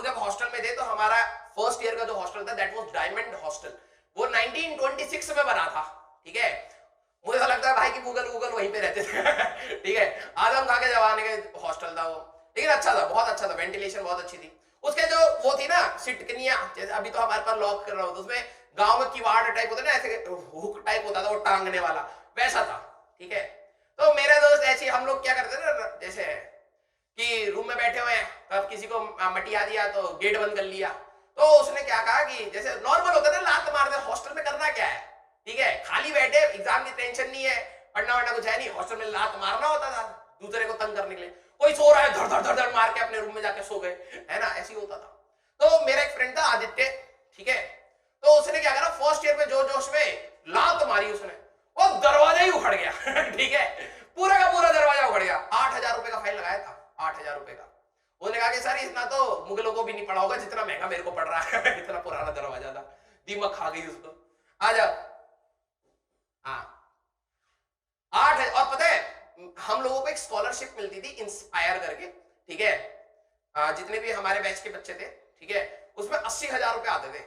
जब हॉस्टल में थे तो हमारा फर्स्ट ईयर का जो हॉस्टल था दैट वाज डायमंड हॉस्टल, वो 1926 में बना था, ठीक है। मुझे ऐसा लगता है भाई कि गूगल वहीं पे रहते थे ठीक है, आदम खा के जमाने के हॉस्टल था वो, लेकिन अच्छा था, बहुत अच्छा था, वेंटिलेशन बहुत अच्छी थी। उसके जो वो थी ना सिटकनिया, जैसे अभी तो हमारे पास लॉक कर रहा होता, उसमें गांव में किवाड़ टाइप होता ना, ऐसे हुक टाइप होता था वो टांगने वाला, वैसा था, ठीक है। तो मेरे दोस्त ऐसे हम लोग क्या करते थे ना, जैसे कि रूम में बैठे हुए हैं, तब किसी को मटिया दिया तो गेट बंद कर लिया, तो उसने क्या कहा कि जैसे नॉर्मल होता है ना लात मार दे, हॉस्टल में करना क्या है, ठीक है, खाली बैठे, एग्जाम की टेंशन नहीं है, पढ़ना वढ़ना कुछ है नहीं, हॉस्टल में लात मारना होता था दूसरे को तंग करने के लिए, कोई सो रहा है धड़ धड़ धड़ धड़ मार के अपने रूम में जाके सो गए, है ना, ऐसे ही होता था। तो मेरा एक फ्रेंड था आदित्य, ठीक है, तो उसने क्या करा, फर्स्ट ईयर में जो जोश में लात मारी उसने, वो दरवाजा ही उखड़ गया ठीक है, पूरा का पूरा दरवाजा उखड़ गया। 8,000 रुपए का फाइन लगाया था, 8,000 रुपए का। उन्होंने कहा कि सर इतना तो मुगलों को भी नहीं पड़ा होगा जितना महंगा मेरे को पड़ रहा है इतना पुराना दरवाजा था, दीमक खा गई उसको। आ जाओ, हाँ 8, और पता है हम लोगों को एक स्कॉलरशिप मिलती थी इंस्पायर करके, ठीक है, जितने भी हमारे बैच के बच्चे थे, ठीक है, उसमें 80,000 रुपए आते थे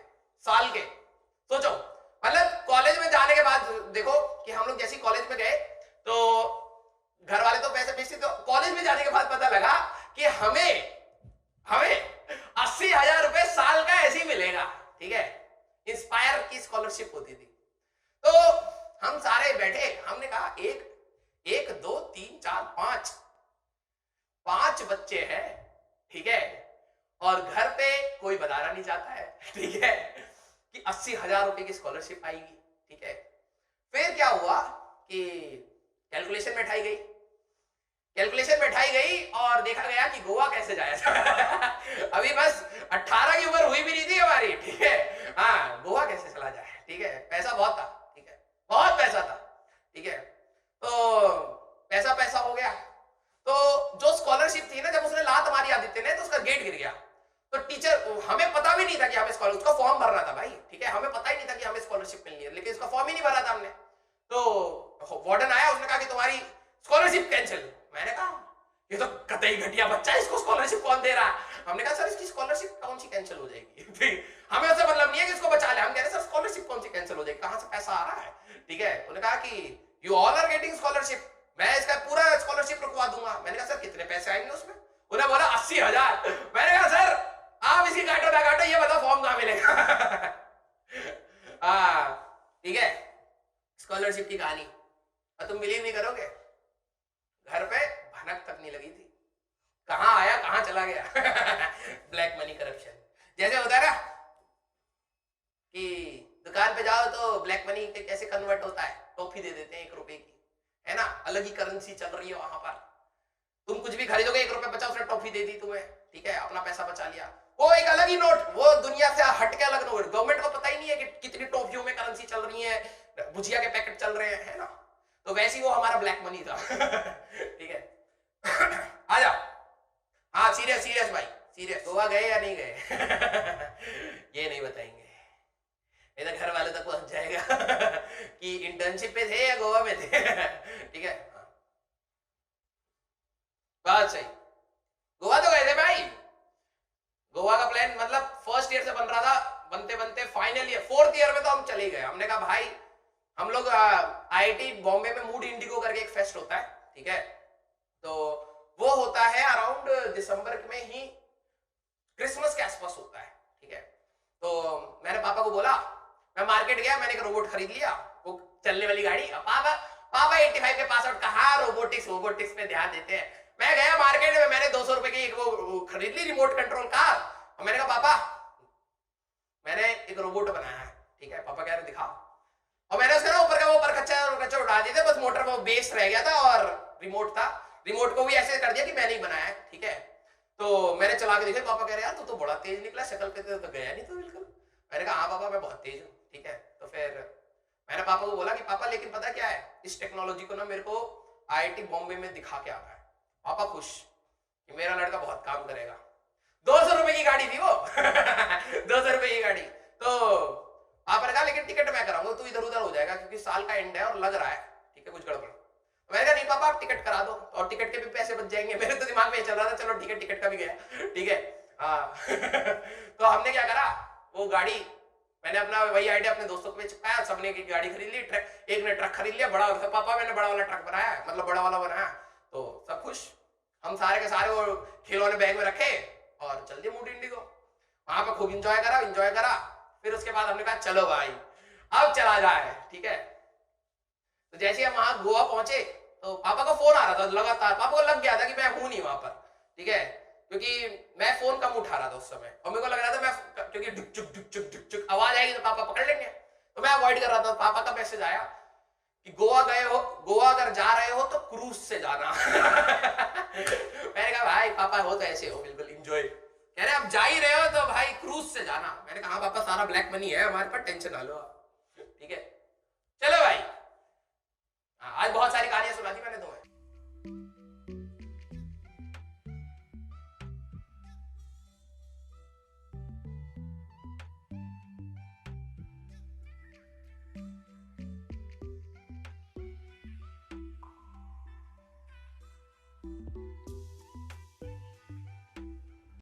साल के। सोचो, मतलब कॉलेज में जाने के बाद देखो कि हम लोग जैसे कॉलेज में गए तो घर वाले तो पैसे भेजते, तो कॉलेज में जाने के बाद पता लगा कि हमें 80,000 रुपए साल का ऐसे ही मिलेगा, ठीक है, इंस्पायर की स्कॉलरशिप होती थी। तो हम सारे बैठे, हमने कहा एक 2 3 4 5 बच्चे हैं, ठीक है, और घर पे कोई बताना नहीं चाहता है, ठीक है, कि 80,000 रुपए की स्कॉलरशिप आएगी, ठीक है। फिर क्या हुआ कि कैलकुलेशन बैठाई गई और देखा गया कि गोवा कैसे जाया जाए अभी बस 18 की उम्र हुई भी नहीं थी हमारी, ठीक है, हाँ गोवा कैसे चला जाए, ठीक है, पैसा बहुत था, ठीक है, बहुत पैसा था, ठीक है, तो पैसा हो गया। तो जो स्कॉलरशिप थी ना, जब उसने लात मारी आदित्य ने तो उसका गेट गिर गया, तो टीचर, हमें पता भी नहीं था कि हमें स्कॉलरशिप, उसका फॉर्म भरना था भाई, ठीक है, हमें पता ही नहीं था कि हमें स्कॉलरशिप मिलनी है, लेकिन इसका फॉर्म ही नहीं भरा था हमने। तो वार्डन आया, उसने कहा कि तुम्हारी स्कॉलरशिप कैंसिल। मैंने कहा ये तो कतई घटिया बच्चा है, इसको स्कॉलरशिप कौन दे रहा है। हमने कहा सर इसकी स्कॉलरशिप कौन सी कैंसिल हो जाएगी हमें उससे मतलब नहीं है कि इसको बचा ले, हम कह रहे सर स्कॉलरशिप कौन सी कैंसिल हो जाएगी, कहां से पैसा आ रहा है, ठीक है। उन्होंने कहा कि you all are getting scholarship, मैं इसका पूरा स्कॉलरशिप रुकवा दूंगा। मैंने कहा सर कितने पैसे आएंगे उसमें, उन्हें बोला 80,000। मैंने कहा सर आप इसकी काटो ना काटो, ये बताओ फॉर्म कहां मिलेगा ठीक है, स्कॉलरशिप की कहानी। और तुम बिलीव नहीं करोगे, घर पे भनक तक नहीं लगी थी, कहां आया कहां चला गया ब्लैक मनी करप्शन। जैसे होता है ना कि दुकान पे जाओ तो ब्लैक मनी पे कैसे कन्वर्ट होता है, टॉफी दे देते हैं 1 रुपए की, है ना, अलग ही करेंसी चल रही है वहां पर, तुम कुछ भी खरीदोगे 1 रुपए बचा, उसने टॉफी दे दी तुम्हें, ठीक है, अपना पैसा बचा लिया, वो एक अलग ही नोट, वो दुनिया से हट के अलग नोट, गवर्नमेंट को पता ही नहीं है कि कितनी टॉफियों में करेंसी चल रही है, भुजिया के पैकेट चल रहे हैं, है ना, तो वैसे ही वो हमारा ब्लैक मनी था ठीक है आ जाओ, हाँ सीरियस भाई, सीरियस, गोवा गए या नहीं गए ये नहीं बताएंगे, नहीं तो घर वाले तक पहुंच जाएगा कि इंटर्नशिप पे थे या गोवा में थे ठीक है, बात सही, गोवा तो गए थे भाई, गोवा का प्लान मतलब फर्स्ट ईयर से बन रहा था, बनते बनते फाइनल ईयर 4th ईयर में तो हम चले गए। हमने कहा भाई हम लोग आईआईटी बॉम्बे में मूड इंडिगो करके एक फेस्ट होता है, ठीक है, तो वो होता है अराउंड दिसंबर में ही, क्रिसमस के आसपास होता है, ठीक है। तो मैंने पापा को बोला, मैं मार्केट गया, मैंने एक रोबोट खरीद लिया, वो चलने वाली गाड़ी, पापा 85 के पास आउट, कहा रोबोटिक्स पे ध्यान देते हैं। मैं गया मार्केट में, मैंने 200 रुपए की वो खरीद ली रिमोट कंट्रोल कार, और मैंने कहा पापा मैंने एक रोबोट बनाया है, ठीक है, पापा कह रहे दिखा, और मैंने उसका ना ऊपर का वो परखच्चा उठा दिया था, बस मोटर वो बेस रह गया था और रिमोट था, रिमोट को भी ऐसे कर दिया कि मैंने ही बनाया है, ठीक है। तो मैंने चला के देखा, पापा कह रहे यार तू तो बड़ा तेज निकला, शक्ल पे तो गया नहीं तो बिल्कुल। मैंने कहा हाँ पापा मैं बहुत तेज हूँ, ठीक है। तो फिर मैंने पापा को बोला कि पापा लेकिन पता क्या है, इस टेक्नोलॉजी को ना मेरे को आईआईटी बॉम्बे में दिखा के आता है। पापा खुश कि मेरा लड़का बहुत काम करेगा। 200 रुपए की गाड़ी थी वो 200 रुपए की गाड़ी। तो पापा ने कहा लेकिन टिकट मैं कराऊंगा, तू इधर उधर हो जाएगा क्योंकि साल का एंड है और लग रहा है, ठीक है, कुछ गड़बड़। मैंने कहा नहीं पापा आप टिकट करा दो और टिकट के भी पैसे बच जाएंगे। मेरे तो दिमाग में चल रहा था चलो ठीक है टिकट का भी गया, ठीक है। हाँ तो हमने क्या करा, वो गाड़ी मैंने अपना वही आइडिया अपने दोस्तों को चिपकाया, सबने एक गाड़ी खरीद ली, ट्रक, एक ने ट्रक खरीद लिया बड़ा वाला, पापा मैंने बड़ा वाला ट्रक बनाया, मतलब बड़ा वाला बनाया, तो सब खुश। हम सारे के सारे वो खिलौने बैग में रखे और चल दिए मूड इंडिगो। वहां पर खूब इंजॉय करा। फिर उसके बाद हमने कहा चलो भाई अब चला जाए, ठीक है। तो जैसे हम वहां गोवा पहुंचे तो पापा का फोन आ रहा था लगातार, पापा को लग गया था कि मैं हूं नहीं वहां पर, ठीक है, क्योंकि मैं फोन कम उठा रहा था उस समय और मेरे को लग रहा था मैं, क्योंकि डुक चुक आवाज आएगी तो पापा पकड़ लेंगे, तो मैं अवॉइड कर रहा था। पापा का मैसेज आया कि गोवा गए हो, गोवा अगर जा रहे हो तो क्रूज से जाना मैंने कहा भाई पापा हो तो ऐसे हो बिल्कुल एंजॉय, कह रहे अब जा ही रहे हो तो भाई क्रूज से जाना। मैंने कहा पापा सारा ब्लैक मनी है हमारे पास, टेंशन ना लो, ठीक है। चलो भाई आज बहुत सारी कहानियां सुना दी मैंने तुम्हें।